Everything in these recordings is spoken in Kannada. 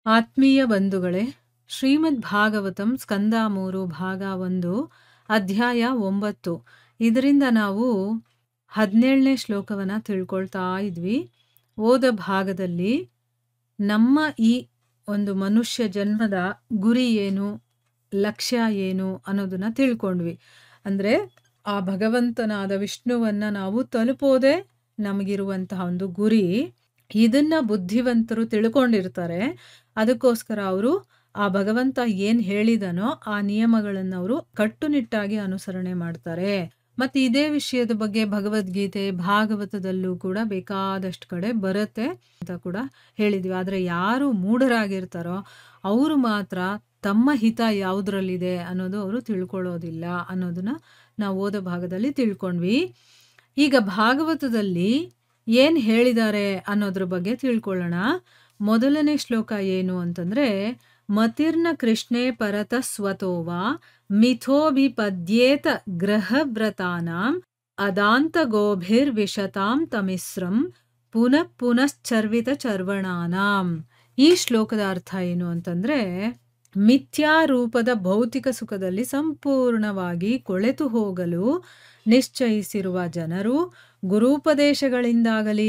ಆತ್ಮೀಯ ಬಂಧುಗಳೇ, ಶ್ರೀಮದ್ ಭಾಗವತಂ ಸ್ಕಂದ 3 ಭಾಗ 1 ಅಧ್ಯಾಯ 9 ಇದರಿಂದ ನಾವು 17ನೇ ಶ್ಲೋಕವನ್ನು ತಿಳ್ಕೊಳ್ತಾ ಇದ್ವಿ. ಓದ ಭಾಗದಲ್ಲಿ ನಮ್ಮ ಈ ಒಂದು ಮನುಷ್ಯ ಜನ್ಮದ ಗುರಿ ಏನು, ಲಕ್ಷ್ಯ ಏನು ಅನ್ನೋದನ್ನ ತಿಳ್ಕೊಂಡ್ವಿ. ಅಂದರೆ ಆ ಭಗವಂತನಾದ ವಿಷ್ಣುವನ್ನ ನಾವು ತಲುಪೋದೇ ನಮಗಿರುವಂತಹ ಒಂದು ಗುರಿ. ಇದನ್ನ ಬುದ್ಧಿವಂತರು ತಿಳ್ಕೊಂಡಿರ್ತಾರೆ. ಅದಕ್ಕೋಸ್ಕರ ಅವರು ಆ ಭಗವಂತ ಏನು ಹೇಳಿದನೋ ಆ ನಿಯಮಗಳನ್ನು ಅವರು ಕಟ್ಟುನಿಟ್ಟಾಗಿ ಅನುಸರಣೆ ಮಾಡ್ತಾರೆ. ಮತ್ತು ಇದೇ ವಿಷಯದ ಬಗ್ಗೆ ಭಗವದ್ಗೀತೆ ಭಾಗವತದಲ್ಲೂ ಕೂಡ ಬೇಕಾದಷ್ಟು ಕಡೆ ಬರುತ್ತೆ ಅಂತ ಕೂಡ ಹೇಳಿದ್ವಿ. ಆದರೆ ಯಾರು ಮೂಢರಾಗಿರ್ತಾರೋ ಅವರು ಮಾತ್ರ ತಮ್ಮ ಹಿತ ಯಾವುದರಲ್ಲಿದೆ ಅನ್ನೋದು ಅವರು ತಿಳ್ಕೊಳ್ಳೋದಿಲ್ಲ ಅನ್ನೋದನ್ನ ನಾವು ಓದೋ ಭಾಗದಲ್ಲಿ ತಿಳ್ಕೊಂಡ್ವಿ. ಈಗ ಭಾಗವತದಲ್ಲಿ ಏನು ಹೇಳಿದ್ದಾರೆ ಅನ್ನೋದ್ರ ಬಗ್ಗೆ ತಿಳ್ಕೊಳ್ಳೋಣ. ಮೊದಲನೇ ಶ್ಲೋಕ ಏನು ಅಂತಂದ್ರೆ, ಮತಿರ್ನ ಕೃಷ್ಣೇ ಪರತ ಸ್ವತೋವ ಮಿಥೋಭಿಪದ್ಯೇತ ಗ್ರಹವ್ರತಾನಾಂ ಅದಾಂತ ಗೋಭಿರ್ ವಿಶತಾಂ ತಮಿಸ್ರಂ ಪುನಃ ಪುನಶ್ಚರ್ವಿತ ಚರ್ವಣಾನಾಂ. ಈ ಶ್ಲೋಕದ ಅರ್ಥ ಏನು ಅಂತಂದ್ರೆ, ಮಿಥ್ಯಾರೂಪದ ಭೌತಿಕ ಸುಖದಲ್ಲಿ ಸಂಪೂರ್ಣವಾಗಿ ಕೊಳೆತು ಹೋಗಲು ನಿಶ್ಚಯಿಸಿರುವ ಜನರು ಗುರೂಪದೇಶಗಳಿಂದಾಗಲಿ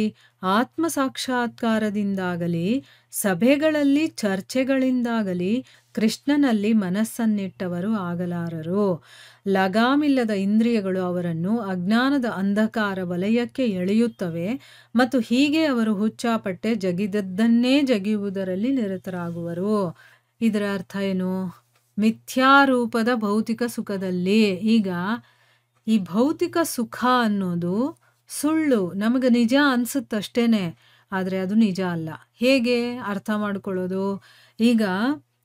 ಆತ್ಮ ಸಾಕ್ಷಾತ್ಕಾರದಿಂದಾಗಲಿ ಸಭೆಗಳಲ್ಲಿ ಚರ್ಚೆಗಳಿಂದಾಗಲಿ ಕೃಷ್ಣನಲ್ಲಿ ಮನಸ್ಸನ್ನಿಟ್ಟವರು ಆಗಲಾರರು. ಲಗಾಮಿಲ್ಲದ ಇಂದ್ರಿಯಗಳು ಅವರನ್ನು ಅಜ್ಞಾನದ ಅಂಧಕಾರ ವಲಯಕ್ಕೆ ಎಳೆಯುತ್ತವೆ ಮತ್ತು ಹೀಗೆ ಅವರು ಹುಚ್ಚಾಪಟ್ಟೆ ಜಗಿದದ್ದನ್ನೇ ಜಗಿಯುವುದರಲ್ಲಿ ನಿರತರಾಗುವರು. ಇದರ ಅರ್ಥ ಏನು? ಮಿಥ್ಯಾರೂಪದ ಭೌತಿಕ ಸುಖದಲ್ಲಿ, ಈಗ ಈ ಭೌತಿಕ ಸುಖ ಅನ್ನೋದು ಸುಳ್ಳು, ನಮಗೆ ನಿಜ ಅನ್ಸುತ್ತಷ್ಟೇನೆ, ಆದರೆ ಅದು ನಿಜ ಅಲ್ಲ. ಹೇಗೆ ಅರ್ಥ ಮಾಡ್ಕೊಳ್ಳೋದು? ಈಗ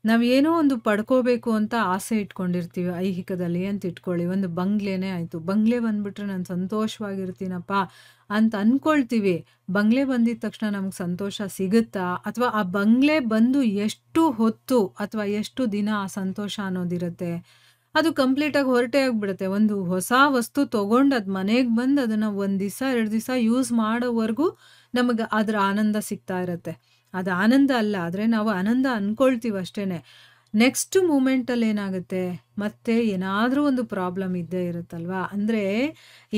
ನಾವೇನೋ ಒಂದು ಪಡ್ಕೋಬೇಕು ಅಂತ ಆಸೆ ಇಟ್ಕೊಂಡಿರ್ತೀವಿ ಐಹಿಕದಲ್ಲಿ ಅಂತ ಇಟ್ಕೊಳ್ಳಿ. ಒಂದು ಬಂಗ್ಲೆನೇ ಆಯಿತು, ಬಂಗ್ಲೆ ಬಂದ್ಬಿಟ್ರೆ ನಾನು ಸಂತೋಷವಾಗಿರ್ತೀನಪ್ಪ ಅಂತ ಅಂದ್ಕೊಳ್ತೀವಿ. ಬಂಗ್ಲೆ ಬಂದಿದ ತಕ್ಷಣ ನಮ್ಗೆ ಸಂತೋಷ ಸಿಗುತ್ತಾ? ಅಥವಾ ಆ ಬಂಗ್ಲೆ ಬಂದು ಎಷ್ಟು ಹೊತ್ತು ಅಥವಾ ಎಷ್ಟು ದಿನ ಆ ಸಂತೋಷ ಅನ್ನೋದಿರುತ್ತೆ? ಅದು ಕಂಪ್ಲೀಟಾಗಿ ಹೊರಟೇ ಆಗಿಬಿಡುತ್ತೆ. ಒಂದು ಹೊಸ ವಸ್ತು ತೊಗೊಂಡು ಅದು ಮನೆಗೆ ಬಂದು ಅದನ್ನು 1 ದಿವಸ 2 ದಿವಸ ಯೂಸ್ ಮಾಡೋವರೆಗೂ ನಮಗೆ ಅದರ ಆನಂದ ಸಿಗ್ತಾ ಇರುತ್ತೆ. ಅದು ಆನಂದ ಅಲ್ಲ, ಆದರೆ ನಾವು ಆನಂದ ಅಂದ್ಕೊಳ್ತೀವಿ ಅಷ್ಟೇ. ನೆಕ್ಸ್ಟ್ ಮೂಮೆಂಟಲ್ಲಿ ಏನಾಗುತ್ತೆ, ಮತ್ತೆ ಏನಾದರೂ ಒಂದು ಪ್ರಾಬ್ಲಮ್ ಇದ್ದೇ ಇರುತ್ತಲ್ವಾ. ಅಂದರೆ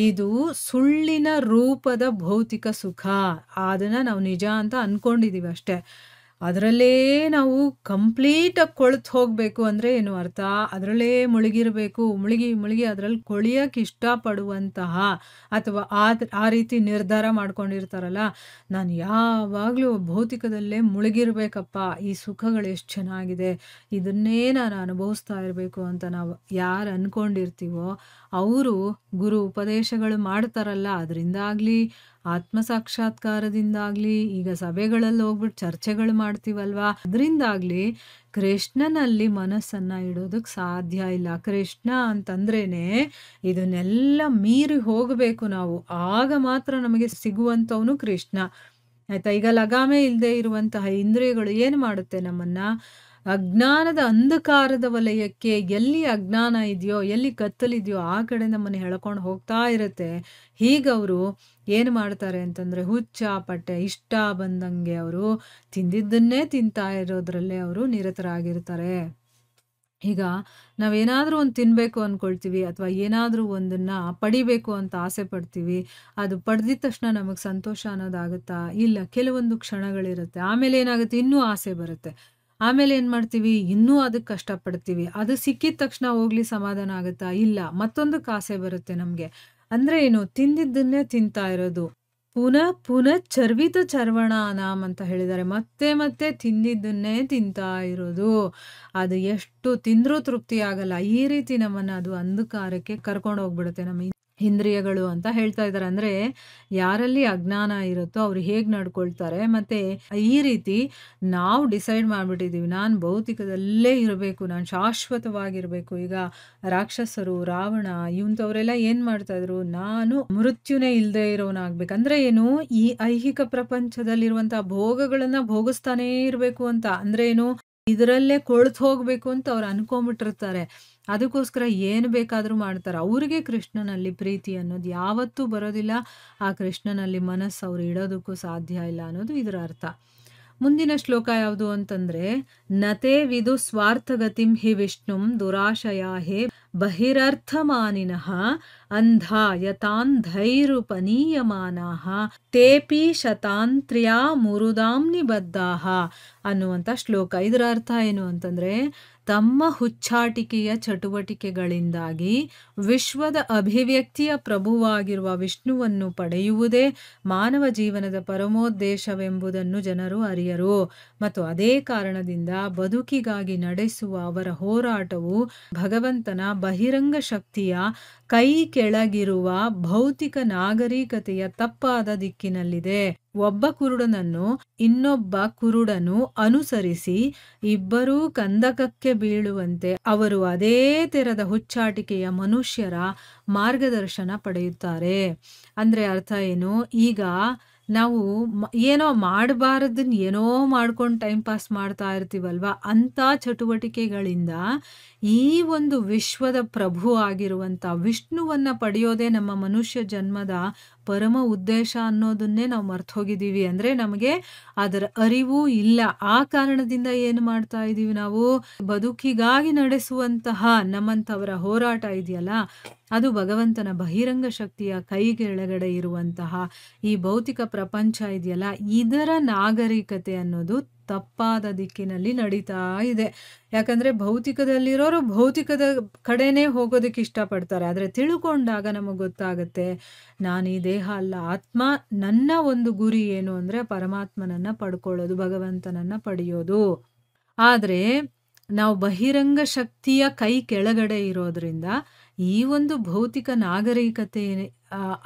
ಇದು ಸುಳ್ಳಿನ ರೂಪದ ಭೌತಿಕ ಸುಖ, ಅದನ್ನು ನಾವು ನಿಜ ಅಂತ ಅಂದ್ಕೊಂಡಿದ್ದೀವಿ ಅಷ್ಟೇ. ಅದರಲ್ಲೇ ನಾವು ಕಂಪ್ಲೀಟಾಗಿ ಕೊಳ್ತು ಹೋಗಬೇಕು ಅಂದರೆ ಏನು ಅರ್ಥ? ಅದರಲ್ಲೇ ಮುಳುಗಿರಬೇಕು, ಮುಳುಗಿ ಅದರಲ್ಲಿ ಕೊಳಿಯೋಕ್ಕೆ ಇಷ್ಟಪಡುವಂತಹ ಅಥವಾ ಆ ರೀತಿ ನಿರ್ಧಾರ ಮಾಡ್ಕೊಂಡಿರ್ತಾರಲ್ಲ, ನಾನು ಯಾವಾಗಲೂ ಭೌತಿಕದಲ್ಲೇ ಮುಳುಗಿರ್ಬೇಕಪ್ಪ, ಈ ಸುಖಗಳು ಎಷ್ಟು ಚೆನ್ನಾಗಿದೆ, ಇದನ್ನೇ ನಾನು ಅನುಭವಿಸ್ತಾ ಇರಬೇಕು ಅಂತ ನಾವು ಯಾರು ಅಂದ್ಕೊಂಡಿರ್ತೀವೋ ಅವರು ಗುರು ಉಪದೇಶಗಳು ಮಾಡ್ತಾರಲ್ಲ, ಅದರಿಂದಾಗಲಿ ಆತ್ಮ ಸಾಕ್ಷಾತ್ಕಾರದಿಂದಾಗಲಿ, ಈಗ ಸಭೆಗಳಲ್ಲಿ ಹೋಗ್ಬಿಟ್ಟು ಚರ್ಚೆಗಳು ಮಾಡ್ತೀವಲ್ವಾ, ಅದರಿಂದಾಗಲಿ ಕೃಷ್ಣನಲ್ಲಿ ಮನಸ್ಸನ್ನು ಇಡೋದಕ್ಕೆ ಸಾಧ್ಯ ಇಲ್ಲ. ಕೃಷ್ಣ ಅಂತಂದ್ರೇನೆ ಇದನ್ನೆಲ್ಲ ಮೀರಿ ಹೋಗಬೇಕು ನಾವು, ಆಗ ಮಾತ್ರ ನಮಗೆ ಸಿಗುವಂಥವನು ಕೃಷ್ಣ. ಆಯ್ತಾ? ಈಗ ಲಗಾಮೇ ಇಲ್ಲದೆ ಇರುವಂತಹ ಇಂದ್ರಿಯಗಳು ಏನು ಮಾಡುತ್ತೆ? ನಮ್ಮನ್ನ ಅಜ್ಞಾನದ ಅಂಧಕಾರದ ವಲಯಕ್ಕೆ, ಎಲ್ಲಿ ಅಜ್ಞಾನ ಇದೆಯೋ, ಎಲ್ಲಿ ಕತ್ತಲಿದೆಯೋ ಆ ಕಡೆ ನಮ್ಮನ್ನು ಎಳ್ಕೊಂಡು ಹೋಗ್ತಾ ಇರುತ್ತೆ. ಹೀಗವರು ಏನು ಮಾಡ್ತಾರೆ ಅಂತಂದರೆ, ಹುಚ್ಚಾಪಟ್ಟೆ ಇಷ್ಟ ಬಂದಂಗೆ ಅವರು ತಿಂದಿದ್ದನ್ನೇ ತಿಂತಾ ಇರೋದ್ರಲ್ಲೇ ಅವರು ನಿರತರಾಗಿರ್ತಾರೆ. ಈಗ ನಾವೇನಾದರೂ ಒಂದು ತಿನ್ನಬೇಕು ಅಂದ್ಕೊಳ್ತೀವಿ ಅಥವಾ ಏನಾದರೂ ಒಂದನ್ನು ಪಡಿಬೇಕು ಅಂತ ಆಸೆ ಪಡ್ತೀವಿ. ಅದು ಪಡೆದಿದ ತಕ್ಷಣ ನಮಗೆ ಸಂತೋಷ ಅನ್ನೋದಾಗುತ್ತಾ? ಇಲ್ಲ, ಕೆಲವೊಂದು ಕ್ಷಣಗಳಿರುತ್ತೆ. ಆಮೇಲೆ ಏನಾಗುತ್ತೆ, ಇನ್ನೂ ಆಸೆ ಬರುತ್ತೆ. ಆಮೇಲೆ ಏನು ಮಾಡ್ತೀವಿ, ಇನ್ನೂ ಅದಕ್ಕೆ ಕಷ್ಟಪಡ್ತೀವಿ. ಅದು ಸಿಕ್ಕಿದ ತಕ್ಷಣ ಹೋಗ್ಲಿ ಸಮಾಧಾನ ಆಗುತ್ತಾ? ಇಲ್ಲ, ಮತ್ತೊಂದಕ್ಕೆ ಆಸೆ ಬರುತ್ತೆ ನಮಗೆ. ಅಂದರೆ ಏನು? ತಿಂದಿದ್ದನ್ನೇ ತಿಂತಾ ಇರೋದು. ಪುನಃ ಪುನಃ ಚರ್ವಿತ ಚರ್ವಣಾನಾಂ ಅಂತ ಹೇಳಿದ್ದಾರೆ. ಮತ್ತೆ ಮತ್ತೆ ತಿಂದಿದ್ದನ್ನೇ ತಿಂತಾ ಇರೋದು. ಅದು ಎಷ್ಟು ತಿಂದರೂ ತೃಪ್ತಿ ಆಗಲ್ಲ. ಈ ರೀತಿ ನಮ್ಮನ್ನು ಅದು ಅಂಧಕಾರಕ್ಕೆ ಕರ್ಕೊಂಡು ಹೋಗ್ಬಿಡುತ್ತೆ ನಮ್ಮ ಇಂದ್ರಿಯಗಳು ಅಂತ ಹೇಳ್ತಾ ಇದ್ದಾರೆ. ಅಂದರೆ ಯಾರಲ್ಲಿ ಅಜ್ಞಾನ ಇರುತ್ತೋ ಅವ್ರು ಹೇಗೆ ನಡ್ಕೊಳ್ತಾರೆ. ಮತ್ತು ಈ ರೀತಿ ನಾವು ಡಿಸೈಡ್ ಮಾಡಿಬಿಟ್ಟಿದ್ದೀವಿ, ನಾನು ಭೌತಿಕದಲ್ಲೇ ಇರಬೇಕು, ನಾನು ಶಾಶ್ವತವಾಗಿರಬೇಕು. ಈಗ ರಾಕ್ಷಸರು, ರಾವಣ ಇವಂಥವರೆಲ್ಲ ಏನು ಮಾಡ್ತಾಯಿದ್ರು, ನಾನು ಮೃತ್ಯುನೇ ಇಲ್ಲದೆ ಇರೋನಾಗಬೇಕು. ಅಂದರೆ ಏನು? ಈ ಐಹಿಕ ಪ್ರಪಂಚದಲ್ಲಿರುವಂಥ ಭೋಗಗಳನ್ನು ಭೋಗಿಸ್ತಾನೇ ಇರಬೇಕು ಅಂತ. ಅಂದರೆ ಏನು? ಇದರಲ್ಲೇ ಕೊಳ್ತು ಹೋಗಬೇಕು ಅಂತ ಅವ್ರು ಅನ್ಕೊಂಬಿಟ್ಟಿರ್ತಾರೆ. ಅದಕ್ಕೋಸ್ಕರ ಏನು ಬೇಕಾದರೂ ಮಾಡ್ತಾರೆ. ಅವ್ರಿಗೆ ಕೃಷ್ಣನಲ್ಲಿ ಪ್ರೀತಿ ಅನ್ನೋದು ಯಾವತ್ತೂ ಬರೋದಿಲ್ಲ. ಆ ಕೃಷ್ಣನಲ್ಲಿ ಮನಸ್ಸು ಅವ್ರು ಇಡೋದಕ್ಕೂ ಸಾಧ್ಯ ಇಲ್ಲ ಅನ್ನೋದು ಇದರ ಅರ್ಥ. ಮುಂದಿನ ಶ್ಲೋಕ ಯಾವುದು ಅಂತಂದ್ರೆ, ನತೇ ವಿದು ಸ್ವಾರ್ಥಗತಿಂ ಹಿ ವಿಷ್ಣುಂ ದುರಾಶಯ ಹೇ ಬಹಿರರ್ಥಮಾನಿನಃ ಅಂಧಾ ಯತಾಂಧೈರುಪನೀಯಮಾನಾಃ ತೇಪಿ ಶತಾಂತ್ರ್ಯಾ ಮುರುದಾಂ ನಿಬದ್ಧಾಃ ಅನ್ನುವಂಥ ಶ್ಲೋಕ. ಇದರ ಅರ್ಥ ಏನು ಅಂತಂದ್ರೆ, ತಮ್ಮ ಹುಚ್ಚಾಟಿಕೆಯ ಚಟುವಟಿಕೆಗಳಿಂದಾಗಿ ವಿಶ್ವದ ಅಭಿವ್ಯಕ್ತಿಯ ಪ್ರಭುವಾಗಿರುವ ವಿಷ್ಣುವನ್ನು ಪಡೆಯುವುದೇ ಮಾನವ ಜೀವನದ ಪರಮೋದ್ದೇಶವೆಂಬುದನ್ನು ಜನರು ಅರಿಯರು. ಮತ್ತು ಅದೇ ಕಾರಣದಿಂದ ಬದುಕಿಗಾಗಿ ನಡೆಸುವ ಅವರ ಹೋರಾಟವು ಭಗವಂತನ ಬಹಿರಂಗ ಶಕ್ತಿಯ ಕೈ ಕೆಳಗಿರುವ ಭೌತಿಕ ನಾಗರಿಕತೆಯ ತಪ್ಪಾದ ದಿಕ್ಕಿನಲ್ಲಿದೆ. ಒಬ್ಬ ಕುರುಡನನ್ನು ಇನ್ನೊಬ್ಬ ಕುರುಡನು ಅನುಸರಿಸಿ ಇಬ್ಬರೂ ಕಂದಕಕ್ಕೆ ಬೀಳುವಂತೆ ಅವರು ಅದೇ ತೆರದ ಹುಚ್ಚಾಟಿಕೆಯ ಮನುಷ್ಯರ ಮಾರ್ಗದರ್ಶನ ಪಡೆಯುತ್ತಾರೆ. ಅಂದ್ರೆ ಅರ್ಥ ಏನು, ಈಗ ನಾವು ಏನೋ ಮಾಡಬಾರದನ್ನ ಏನೋ ಮಾಡ್ಕೊಂಡು ಟೈಮ್ ಪಾಸ್ ಮಾಡ್ತಾ ಇರ್ತೀವಲ್ವಾ, ಅಂಥ ಚಟುವಟಿಕೆಗಳಿಂದ ಈ ಒಂದು ವಿಶ್ವದ ಪ್ರಭು ಆಗಿರುವಂಥ ವಿಷ್ಣುವನ್ನ ಪಡೆಯೋದೇ ನಮ್ಮ ಮನುಷ್ಯ ಜನ್ಮದ ಪರಮ ಉದ್ದೇಶ ಅನ್ನೋದನ್ನೇ ನಾವು ಮರ್ತು ಹೋಗಿದ್ದೀವಿ. ಅಂದ್ರೆ ನಮಗೆ ಅದರ ಅರಿವು ಇಲ್ಲ. ಆ ಕಾರಣದಿಂದ ಏನು ಮಾಡ್ತಾ ಇದ್ದೀವಿ, ನಾವು ಬದುಕಿಗಾಗಿ ನಡೆಸುವಂತಹ ನಮ್ಮಂಥವರ ಹೋರಾಟ ಇದೆಯಲ್ಲ, ಅದು ಭಗವಂತನ ಬಹಿರಂಗ ಶಕ್ತಿಯ ಕೈ ಕೆಳಗಡೆ ಇರುವಂತಹ ಈ ಭೌತಿಕ ಪ್ರಪಂಚ ಇದೆಯಲ್ಲ, ಇದರ ನಾಗರಿಕತೆ ಅನ್ನೋದು ತಪ್ಪಾದ ದಿಕ್ಕಿನಲ್ಲಿ ನಡೀತಾ ಇದೆ. ಯಾಕಂದ್ರೆ ಭೌತಿಕದಲ್ಲಿರೋರು ಭೌತಿಕದ ಕಡೆನೇ ಹೋಗೋದಕ್ಕೆ ಇಷ್ಟಪಡ್ತಾರೆ. ಆದರೆ ತಿಳ್ಕೊಂಡಾಗ ನಮಗೆ ಗೊತ್ತಾಗುತ್ತೆ, ನಾನು ಈ ದೇಹ ಅಲ್ಲ, ಆತ್ಮ. ನನ್ನ ಒಂದು ಗುರಿ ಏನು ಅಂದ್ರೆ ಪರಮಾತ್ಮನನ್ನ ಪಡ್ಕೊಳ್ಳೋದು, ಭಗವಂತನನ್ನ ಪಡೆಯೋದು. ಆದ್ರೆ ನಾವು ಬಹಿರಂಗ ಶಕ್ತಿಯ ಕೈ ಕೆಳಗಡೆ ಇರೋದ್ರಿಂದ ಈ ಒಂದು ಭೌತಿಕ ನಾಗರಿಕತೆ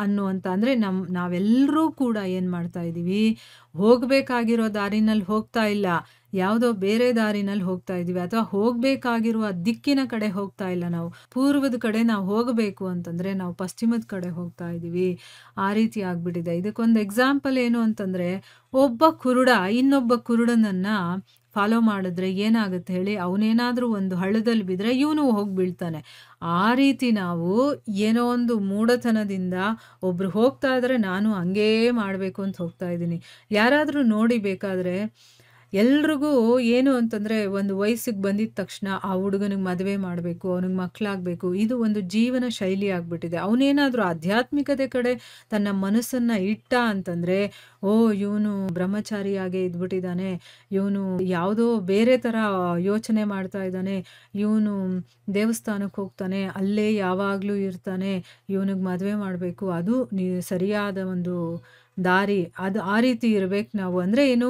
ಅನ್ನುವಂಥ ಅಂದ್ರೆ ನಾವೆಲ್ಲರೂ ಕೂಡ ಏನ್ ಮಾಡ್ತಾ ಇದ್ದೀವಿ, ಹೋಗ್ಬೇಕಾಗಿರೋ ದಾರಿನಲ್ಲಿ ಹೋಗ್ತಾ ಇಲ್ಲ, ಯಾವುದೋ ಬೇರೆ ದಾರಿನಲ್ಲಿ ಹೋಗ್ತಾ ಇದೀವಿ. ಅಥವಾ ಹೋಗ್ಬೇಕಾಗಿರುವ ದಿಕ್ಕಿನ ಕಡೆ ಹೋಗ್ತಾ ಇಲ್ಲ. ನಾವು ಪೂರ್ವದ ಕಡೆ ನಾವು ಹೋಗಬೇಕು ಅಂತಂದ್ರೆ ನಾವು ಪಶ್ಚಿಮದ ಕಡೆ ಹೋಗ್ತಾ ಇದೀವಿ. ಆ ರೀತಿ ಆಗ್ಬಿಟ್ಟಿದೆ. ಇದಕ್ಕೊಂದು ಎಕ್ಸಾಂಪಲ್ ಏನು ಅಂತಂದ್ರೆ, ಒಬ್ಬ ಕುರುಡ ಇನ್ನೊಬ್ಬ ಕುರುಡನನ್ನ ಫಾಲೋ ಮಾಡಿದ್ರೆ ಏನಾಗುತ್ತೆ ಹೇಳಿ, ಅವನೇನಾದ್ರೂ ಒಂದು ಹಳ್ಳದಲ್ಲಿ ಬಿದ್ರೆ ಇವನು ಹೋಗಿ ಬೀಳ್ತಾನೆ. ಆ ರೀತಿ ನಾವು ಏನೋ ಒಂದು ಮೂಢತನದಿಂದ ಒಬ್ರು ಹೋಗ್ತಾ ಇದ್ರೆ ನಾನು ಹಂಗೇ ಮಾಡಬೇಕು ಅಂತ ಹೋಗ್ತಾ ಇದ್ದೀನಿ. ಯಾರಾದ್ರೂ ನೋಡಿ ಬೇಕಾದ್ರೆ ಎಲ್ರಿಗೂ ಏನು ಅಂತಂದ್ರೆ, ಒಂದು ವಯಸ್ಸಿಗೆ ಬಂದಿದ ತಕ್ಷಣ ಆ ಹುಡುಗನಿಗೆ ಮದುವೆ ಮಾಡಬೇಕು, ಅವನಿಗೆ ಮಕ್ಕಳಾಗಬೇಕು, ಇದು ಒಂದು ಜೀವನ ಶೈಲಿ ಆಗ್ಬಿಟ್ಟಿದೆ. ಅವನೇನಾದ್ರೂ ಆಧ್ಯಾತ್ಮಿಕತೆ ಕಡೆ ತನ್ನ ಮನಸ್ಸನ್ನ ಇಟ್ಟ ಅಂತಂದ್ರೆ, ಓ ಇವನು ಬ್ರಹ್ಮಚಾರಿಯಾಗೆ ಇದ್ಬಿಟ್ಟಿದ್ದಾನೆ, ಇವನು ಯಾವುದೋ ಬೇರೆ ತರ ಯೋಚನೆ ಮಾಡ್ತಾ ಇದ್ದಾನೆ, ಇವನು ದೇವಸ್ಥಾನಕ್ಕೆ ಹೋಗ್ತಾನೆ, ಅಲ್ಲೇ ಯಾವಾಗ್ಲೂ ಇರ್ತಾನೆ, ಇವನಿಗೆ ಮದುವೆ ಮಾಡಬೇಕು, ಅದು ಸರಿಯಾದ ಒಂದು ದಾರಿ, ಅದು ಆ ರೀತಿ ಇರ್ಬೇಕು ನಾವು. ಅಂದ್ರೆ ಏನು,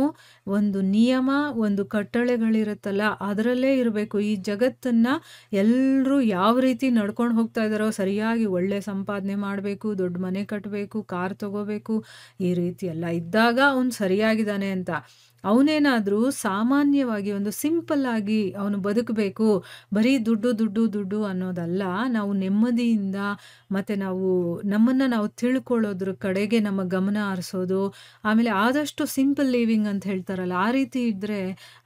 ಒಂದು ನಿಯಮ, ಒಂದು ಕಟ್ಟಳೆಗಳಿರುತ್ತಲ್ಲ, ಅದರಲ್ಲೇ ಇರಬೇಕು. ಈ ಜಗತ್ತನ್ನ ಎಲ್ಲರೂ ಯಾವ ರೀತಿ ನಡ್ಕೊಂಡು ಹೋಗ್ತಾ ಇದ್ದಾರೋ, ಸರಿಯಾಗಿ ಒಳ್ಳೆ ಸಂಪಾದನೆ ಮಾಡಬೇಕು, ದೊಡ್ಡ ಮನೆ ಕಟ್ಟಬೇಕು, ಕಾರ್ ತಗೋಬೇಕು, ಈ ರೀತಿ ಎಲ್ಲ ಇದ್ದಾಗ ಅವನು ಸರಿಯಾಗಿದ್ದಾನೆ ಅಂತ. ಅವನೇನಾದ್ರೂ ಸಾಮಾನ್ಯವಾಗಿ ಒಂದು ಸಿಂಪಲ್ ಆಗಿ ಅವನು ಬದುಕಬೇಕು, ಬರೀ ದುಡ್ಡು ದುಡ್ಡು ದುಡ್ಡು ಅನ್ನೋದಲ್ಲ, ನಾವು ನೆಮ್ಮದಿಯಿಂದ ಮತ್ತೆ ನಮ್ಮನ್ನ ನಾವು ತಿಳ್ಕೊಳ್ಳೋದ್ರ ಕಡೆಗೆ ನಮ್ಮ ಗಮನ ಹರಿಸೋದು, ಆಮೇಲೆ ಆದಷ್ಟು ಸಿಂಪಲ್ ಲಿವಿಂಗ್ ಅಂತ ಹೇಳ್ತಾರಲ್ಲ, ಆ ರೀತಿ ಇದ್ರೆ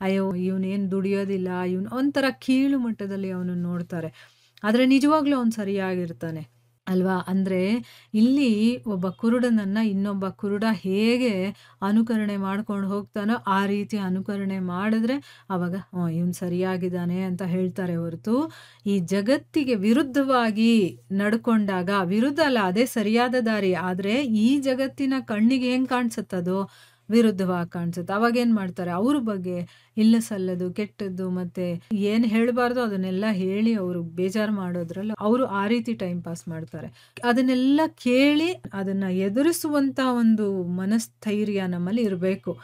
ಅಯ್ಯೋ ಇವನೇನು ದುಡಿಯೋದಿಲ್ಲ, ಇವನು ಒಂಥರ ಕೀಳು ಮಟ್ಟದಲ್ಲಿ ಅವನನ್ನು ನೋಡ್ತಾರೆ. ಆದ್ರೆ ನಿಜವಾಗ್ಲೂ ಅವನು ಸರಿಯಾಗಿರ್ತಾನೆ ಅಲ್ವಾ. ಅಂದ್ರೆ ಇಲ್ಲಿ ಒಬ್ಬ ಕುರುಡನನ್ನ ಇನ್ನೊಬ್ಬ ಕುರುಡ ಹೇಗೆ ಅನುಕರಣೆ ಮಾಡ್ಕೊಂಡು ಹೋಗ್ತಾನೋ ಆ ರೀತಿ ಅನುಕರಣೆ ಮಾಡಿದ್ರೆ ಅವಾಗ ಇವನು ಸರಿಯಾಗಿದ್ದಾನೆ ಅಂತ ಹೇಳ್ತಾರೆ ಹೊರತು, ಈ ಜಗತ್ತಿಗೆ ವಿರುದ್ಧವಾಗಿ ನಡ್ಕೊಂಡಾಗ, ವಿರುದ್ಧ ಅಲ್ಲ, ಅದೇ ಸರಿಯಾದ ದಾರಿ, ಆದ್ರೆ ಈ ಜಗತ್ತಿನ ಕಣ್ಣಿಗೆ ಹೆಂಗ್ ಕಾಣಿಸುತ್ತದೋ ವಿರುದ್ಧವಾಗಿ ಕಾಣಿಸುತ್ತೆ. ಅವಾಗ ಏನ್ ಮಾಡ್ತಾರೆ, ಅವ್ರ ಬಗ್ಗೆ ಇಲ್ಲ ಸಲ್ಲದು, ಕೆಟ್ಟದ್ದು, ಮತ್ತೆ ಏನ್ ಹೇಳ್ಬಾರ್ದು ಅದನ್ನೆಲ್ಲ ಹೇಳಿ ಅವರು ಬೇಜಾರು ಮಾಡೋದ್ರಲ್ಲ, ಅವರು ಆ ರೀತಿ ಟೈಮ್ ಪಾಸ್ ಮಾಡ್ತಾರೆ. ಅದನ್ನೆಲ್ಲ ಕೇಳಿ ಅದನ್ನ ಎದುರಿಸುವಂತ ಒಂದು ಮನಸ್ಥೈರ್ಯ ನಮ್ಮಲ್ಲಿ ಇರಬೇಕು.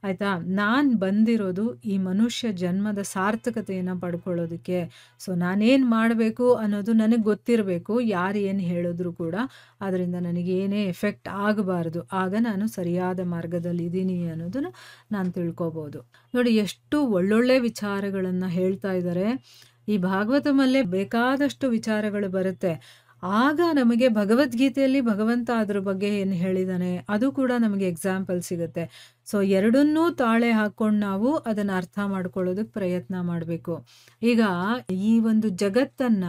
ಆಯ್ತಾ. ನಾನ್ ಬಂದಿರೋದು ಈ ಮನುಷ್ಯ ಜನ್ಮದ ಸಾರ್ಥಕತೆಯನ್ನ ಪಡ್ಕೊಳ್ಳೋದಕ್ಕೆ. ಸೊ ನಾನೇನ್ ಮಾಡಬೇಕು ಅನ್ನೋದು ನನಗೆ ಗೊತ್ತಿರಬೇಕು. ಯಾರು ಏನು ಹೇಳಿದ್ರು ಕೂಡ ಅದರಿಂದ ನನಗೇನೇ ಎಫೆಕ್ಟ್ ಆಗಬಾರ್ದು. ಆಗ ನಾನು ಸರಿಯಾದ ಮಾರ್ಗದಲ್ಲಿ ಇದ್ದೀನಿ ಅನ್ನೋದನ್ನ ನಾನು ತಿಳ್ಕೊಬೋದು. ನೋಡಿ, ಎಷ್ಟು ಒಳ್ಳೊಳ್ಳೆ ವಿಚಾರಗಳನ್ನ ಹೇಳ್ತಾ ಇದ್ದಾರೆ. ಈ ಭಾಗವತಮಲ್ಲೇ ಬೇಕಾದಷ್ಟು ವಿಚಾರಗಳು ಬರುತ್ತೆ. ಆಗ ನಮಗೆ ಭಗವದ್ಗೀತೆಯಲ್ಲಿ ಭಗವಂತ ಅದ್ರ ಬಗ್ಗೆ ಏನು ಹೇಳಿದಾನೆ ಅದು ಕೂಡ ನಮಗೆ ಎಕ್ಸಾಂಪಲ್ ಸಿಗುತ್ತೆ. ಸೊ ಎರಡನ್ನೂ ತಾಳೆ ಹಾಕೊಂಡು ನಾವು ಅದನ್ನ ಅರ್ಥ ಮಾಡ್ಕೊಳ್ಳೋದಕ್ಕೆ ಪ್ರಯತ್ನ ಮಾಡಬೇಕು. ಈಗ ಈ ಒಂದು ಜಗತ್ತನ್ನ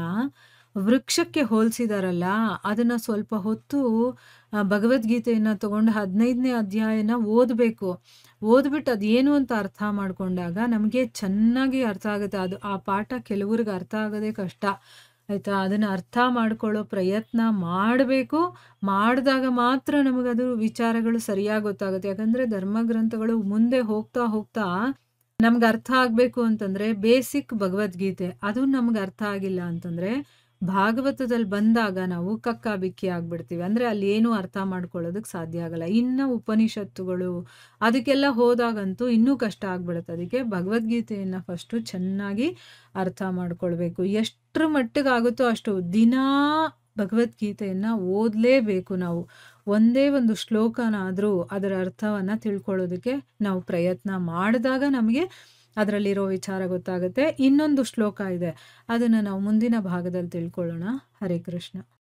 ವೃಕ್ಷಕ್ಕೆ ಹೋಲಿಸಿದಾರಲ್ಲ, ಅದನ್ನ ಸ್ವಲ್ಪ ಹೊತ್ತು ಭಗವದ್ಗೀತೆಯನ್ನ ತಗೊಂಡು 15ನೇ ಅಧ್ಯಾಯನ ಓದಬೇಕು. ಓದ್ಬಿಟ್ಟು ಅದೇನು ಅಂತ ಅರ್ಥ ಮಾಡ್ಕೊಂಡಾಗ ನಮಗೆ ಚೆನ್ನಾಗಿ ಅರ್ಥ ಆಗುತ್ತೆ. ಅದು ಆ ಪಾಠ ಕೆಲವ್ರಿಗೆ ಅರ್ಥ ಆಗೋದೇ ಕಷ್ಟ. ಆಯ್ತಾ? ಅದನ್ನ ಅರ್ಥ ಮಾಡ್ಕೊಳ್ಳೋ ಪ್ರಯತ್ನ ಮಾಡಬೇಕು. ಮಾಡಿದಾಗ ಮಾತ್ರ ನಮಗದು ವಿಚಾರಗಳು ಸರಿಯಾಗಿ ಗೊತ್ತಾಗುತ್ತೆ. ಯಾಕಂದ್ರೆ ಧರ್ಮಗ್ರಂಥಗಳು ಮುಂದೆ ಹೋಗ್ತಾ ಹೋಗ್ತಾ ನಮ್ಗೆ ಅರ್ಥ ಆಗ್ಬೇಕು ಅಂತಂದ್ರೆ ಬೇಸಿಕ್ ಭಗವದ್ಗೀತೆ ಅದು ನಮ್ಗೆ ಅರ್ಥ ಆಗಿಲ್ಲ ಅಂತಂದ್ರೆ ಭಾಗವತದಲ್ಲಿ ಬಂದಾಗ ನಾವು ಕಕ್ಕಾಬಿಕ್ಕಿ ಆಗ್ಬಿಡ್ತೀವಿ. ಅಂದ್ರೆ ಅಲ್ಲಿ ಏನು ಅರ್ಥ ಮಾಡ್ಕೊಳ್ಳೋದಕ್ಕೆ ಸಾಧ್ಯ ಆಗಲ್ಲ. ಇನ್ನ ಉಪನಿಷತ್ತುಗಳು ಅದಕ್ಕೆಲ್ಲ ಹೋದಾಗಂತೂ ಇನ್ನೂ ಕಷ್ಟ ಆಗ್ಬಿಡುತ್ತೆ. ಅದಕ್ಕೆ ಭಗವದ್ಗೀತೆಯನ್ನ ಫಸ್ಟು ಚೆನ್ನಾಗಿ ಅರ್ಥ ಮಾಡ್ಕೊಳ್ಬೇಕು. ಎಷ್ಟ್ರ ಮಟ್ಟಿಗಾಗುತ್ತೋ ಅಷ್ಟು ದಿನಾ ಭಗವದ್ಗೀತೆಯನ್ನ ಓದಲೇಬೇಕು ನಾವು. ಒಂದೇ ಒಂದು ಶ್ಲೋಕನಾದರೂ ಅದರ ಅರ್ಥವನ್ನ ತಿಳ್ಕೊಳ್ಳೋದಕ್ಕೆ ನಾವು ಪ್ರಯತ್ನ ಮಾಡಿದಾಗ ನಮಗೆ ಅದರಲ್ಲಿರೋ ವಿಚಾರ ಗೊತ್ತಾಗುತ್ತೆ. ಇನ್ನೊಂದು ಶ್ಲೋಕ ಇದೆ. ಅದನ್ನ ನಾವು ಮುಂದಿನ ಭಾಗದಲ್ಲಿ ತಿಳ್ಕೊಳ್ಳೋಣ. ಹರೇ ಕೃಷ್ಣ.